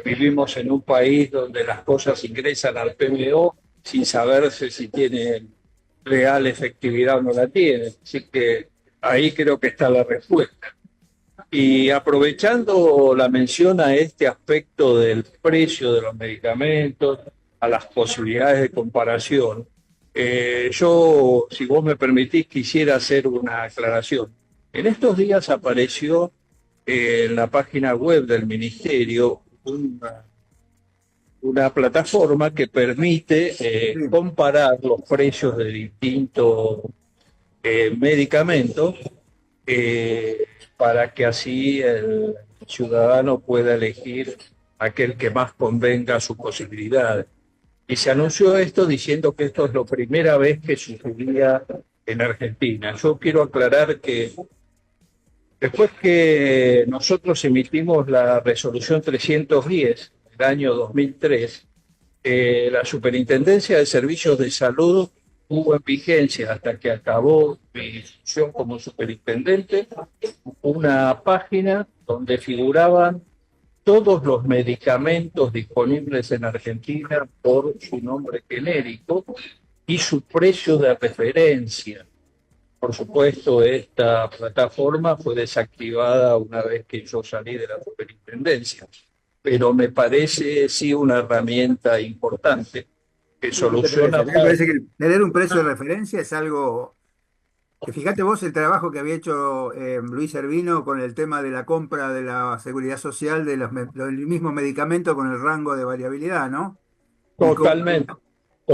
Vivimos en un país donde las cosas ingresan al PMO sin saberse si tienen real efectividad o no la tienen. Así que ahí creo que está la respuesta. Y aprovechando la mención a este aspecto del precio de los medicamentos, a las posibilidades de comparación, yo, si vos me permitís, quisiera hacer una aclaración. En estos días apareció en la página web del Ministerio una plataforma que permite Sí, comparar los precios de distintos medicamentos eh, para que así el ciudadano pueda elegir aquel que más convenga a sus posibilidades. Y se anunció esto diciendo que esto es la primera vez que sucedía en Argentina. Yo quiero aclarar que después que nosotros emitimos la resolución 310 del año 2003, la Superintendencia de Servicios de Salud tuvo en vigencia hasta que acabó mi función como superintendente una página donde figuraban todos los medicamentos disponibles en Argentina por su nombre genérico y su precio de referencia. Por supuesto, esta plataforma fue desactivada una vez que yo salí de la superintendencia, pero me parece sí una herramienta importante que sí, ¿qué te parece? soluciona A mí me parece parte. que tener un precio de referencia es algo que fíjate vos el trabajo que había hecho Luis Servino con el tema de la compra de la seguridad social de del mismo medicamento con el rango de variabilidad, ¿no? Y Totalmente,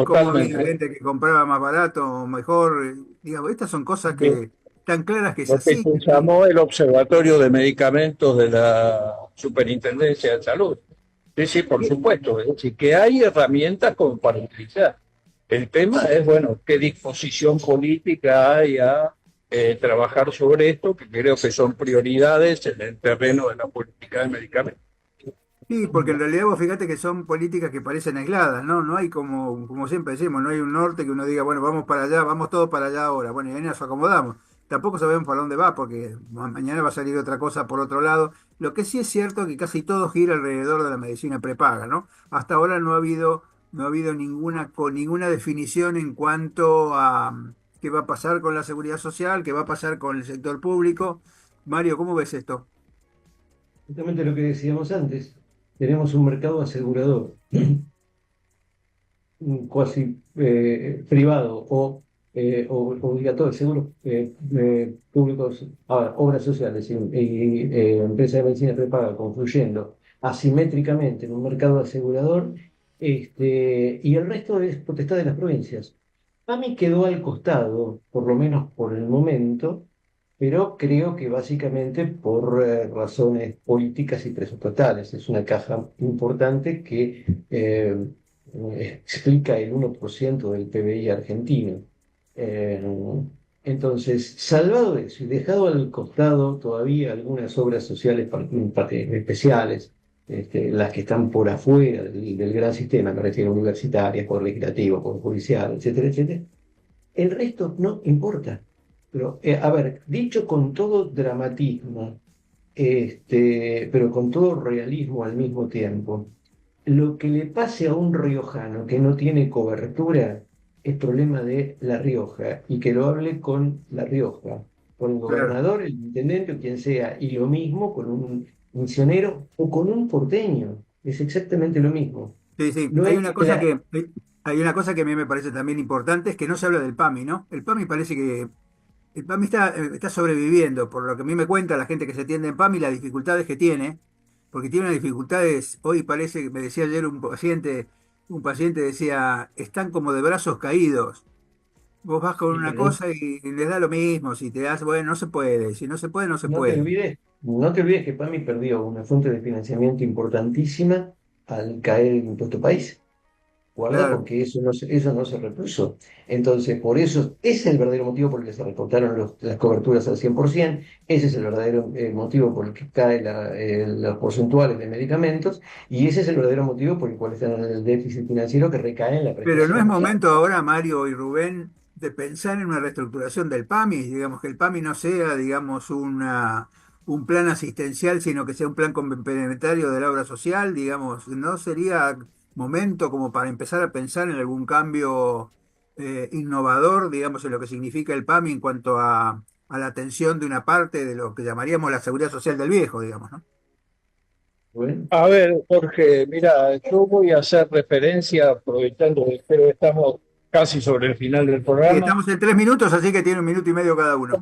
cómo había totalmente. gente que compraba más barato o mejor. Digamos, estas son cosas De que están claras que es lo que así. se llamó el Observatorio de Medicamentos de la Superintendencia de Salud. Sí, sí, por supuesto. Es decir, que hay herramientas como para utilizar. El tema es, bueno, qué disposición política hay a trabajar sobre esto, que creo que son prioridades en el terreno de la política de medicamentos. Sí, porque en realidad vos fíjate que son políticas que parecen aisladas, ¿no? No hay como siempre decimos, no hay un norte que uno diga, bueno, vamos para allá, vamos todos para allá ahora. Bueno, y ahí nos acomodamos. Tampoco sabemos para dónde va, porque mañana va a salir otra cosa por otro lado. Lo que sí es cierto es que casi todo gira alrededor de la medicina prepaga, ¿no? Hasta ahora no ha habido ninguna definición en cuanto a qué va a pasar con la seguridad social, qué va a pasar con el sector público. Mario, ¿cómo ves esto? Justamente lo que decíamos antes. tenemos un mercado asegurador cuasi privado o obligatorio, seguros públicos, obras sociales y empresas de medicina prepaga confluyendo asimétricamente en un mercado asegurador, y el resto es potestad de las provincias. PAMI quedó al costado, por lo menos por el momento, pero creo que básicamente por razones políticas y presupuestales. Es una caja importante que explica el 1% del PBI argentino. Eh, entonces, salvado eso y dejado al costado todavía algunas obras sociales especiales, las que están por afuera del gran sistema, me refiero a universitarias, poder legislativo, poder judicial, etcétera, etcétera, el resto no importa. Pero, a ver, dicho con todo dramatismo, pero con todo realismo al mismo tiempo, lo que le pase a un riojano que no tiene cobertura es problema de La Rioja y que lo hable con La Rioja, con el Claro. gobernador, el intendente o quien sea, y lo mismo con un misionero o con un porteño. Es exactamente lo mismo. Sí, sí. No Hay es una que cosa hay una cosa que a mí me parece también importante, es que no se habla del PAMI, ¿no? El PAMI parece que el PAMI está sobreviviendo, por lo que a mí me cuenta la gente que se atiende en PAMI, las dificultades que tiene, porque tiene unas dificultades, hoy parece que me decía ayer un paciente decía, están como de brazos caídos. Vos vas con Sí, una pero no, cosa y les da lo mismo, si te das, bueno, no se puede, si no se puede, no se no te puede. olvides, no te olvides que PAMI perdió una fuente de financiamiento importantísima al caer el impuesto país. Guarda Claro. porque eso no se repuso. Entonces, por eso, ese es el verdadero motivo por el que se reportaron las coberturas al 100%, ese es el verdadero motivo por el que caen los porcentuales de medicamentos, y ese es el verdadero motivo por el cual está en el déficit financiero que recae en la Pero no es prestación. O sea, momento ahora, Mario y Rubén, de pensar en una reestructuración del PAMI, digamos que el PAMI no sea, digamos, un plan asistencial, sino que sea un plan complementario de la obra social, digamos, ¿no sería momento como para empezar a pensar en algún cambio innovador, digamos, en lo que significa el PAMI en cuanto a la atención de una parte de lo que llamaríamos la seguridad social del viejo, digamos, ¿no? bueno, A ver, Jorge, mira, yo voy a hacer referencia, aprovechando que estamos casi sobre el final del Y programa. estamos en 3 minutos, así que tiene 1 minuto y medio cada uno.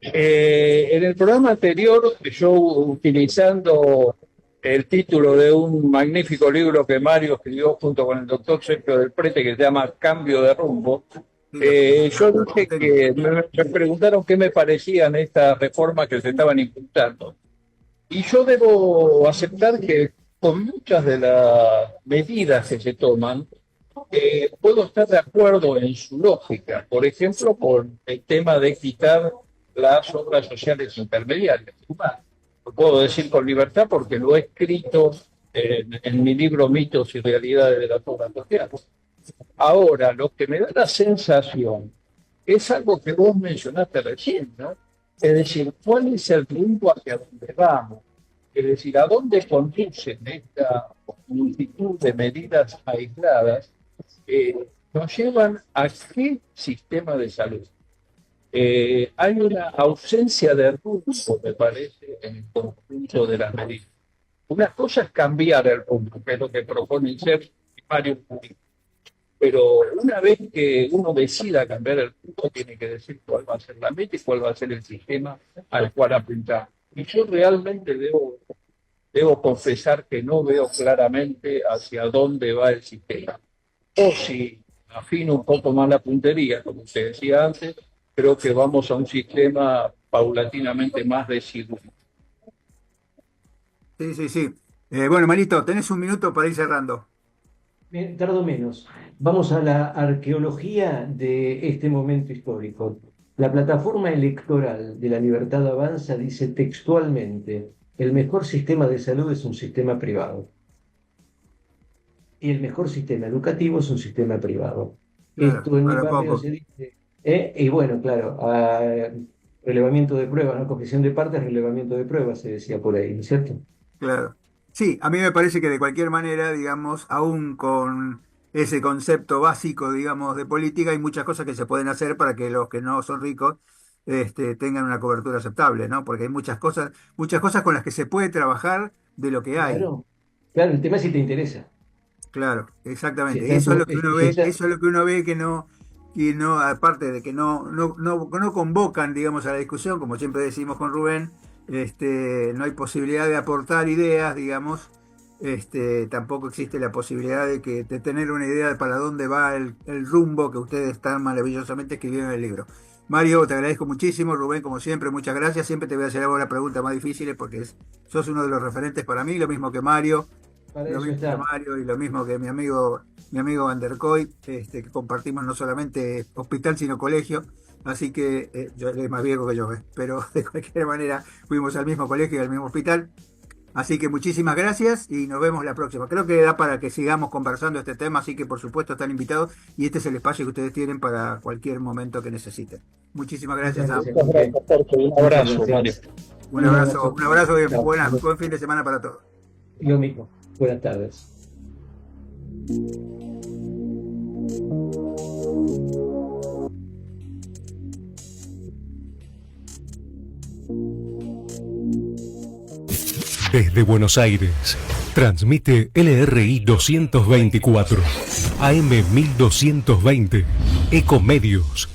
En el programa anterior, yo utilizando el título de un magnífico libro que Mario escribió junto con el doctor Sergio del Prete, que se llama Cambio de Rumbo, Sí, yo dije que me preguntaron qué me parecían estas reformas que se estaban impulsando. Y yo debo aceptar que con muchas de las medidas que se toman, puedo estar de acuerdo en su lógica. Por ejemplo, con el tema de quitar las obras sociales intermediarias. Lo puedo decir con libertad porque lo he escrito en mi libro Mitos y Realidades de las Obras Sociales. Ahora, lo que me da la sensación es algo que vos mencionaste recién, ¿no? Es decir, ¿cuál es el rumbo hacia donde vamos? Es decir, ¿a dónde conducen esta multitud de medidas aisladas nos llevan a qué sistema de salud? Hay una ausencia de rumbo, me parece, en el conjunto de las medidas. Una cosa es cambiar el rumbo, que es lo que proponen ser varios políticos. Pero una vez que uno decida cambiar el rumbo, tiene que decir cuál va a ser la meta y cuál va a ser el sistema al cual apuntar. Y yo realmente debo confesar que no veo claramente hacia dónde va el sistema. O si afino un poco más la puntería, como usted decía antes, creo que vamos a un sistema paulatinamente más residual. Sí, sí, sí. Bueno, Manito, tenés 1 minuto para ir cerrando. bien, tardo menos. Vamos a la arqueología de este momento histórico. La plataforma electoral de La Libertad Avanza dice textualmente, el mejor sistema de salud es un sistema privado y el mejor sistema educativo es un sistema privado. Claro, Esto en mi para barrio poco. se dice, y bueno, claro, relevamiento de pruebas, no conexión de partes, relevamiento de pruebas, se decía por ahí, ¿no es cierto? Claro. Sí, a mí me parece que de cualquier manera, digamos, aún con ese concepto básico, digamos, de política, hay muchas cosas que se pueden hacer para que los que no son ricos, tengan una cobertura aceptable, ¿no? Porque hay muchas cosas con las que se puede trabajar de lo que hay. Claro. Claro, el tema es si te interesa. Claro, Si exactamente. está en Eso es tu- lo que uno si ve, está- eso es lo que uno ve que no, aparte de que no convocan, digamos, a la discusión, como siempre decimos con Rubén, no hay posibilidad de aportar ideas, digamos, tampoco existe la posibilidad de tener una idea de para dónde va el rumbo que ustedes tan maravillosamente escribieron en el libro. Mario, te agradezco muchísimo, Rubén, como siempre, muchas gracias. Siempre te voy a hacer alguna pregunta más difícil porque sos uno de los referentes para mí, lo mismo que Mario. Para Lo eso mismo que está. Mario y lo mismo que mi amigo Van der Koy, que compartimos no solamente hospital, sino colegio. Así que yo él es más viejo que yo, pero de cualquier manera fuimos al mismo colegio y al mismo hospital. Así que muchísimas gracias y nos vemos la próxima. Creo que da para que sigamos conversando este tema, así que por supuesto están invitados y este es el espacio que ustedes tienen para cualquier momento que necesiten. Muchísimas Muchas gracias a gracias, ambos. Jorge. Un Muchas abrazo, Mario. gracias. Un abrazo. Un abrazo y Chao. buen fin de semana para todos. Lo mismo. Buenas tardes. Desde Buenos Aires, transmite LRI 224, AM 1220, Ecomedios.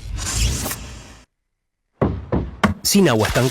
Sin agua estancada.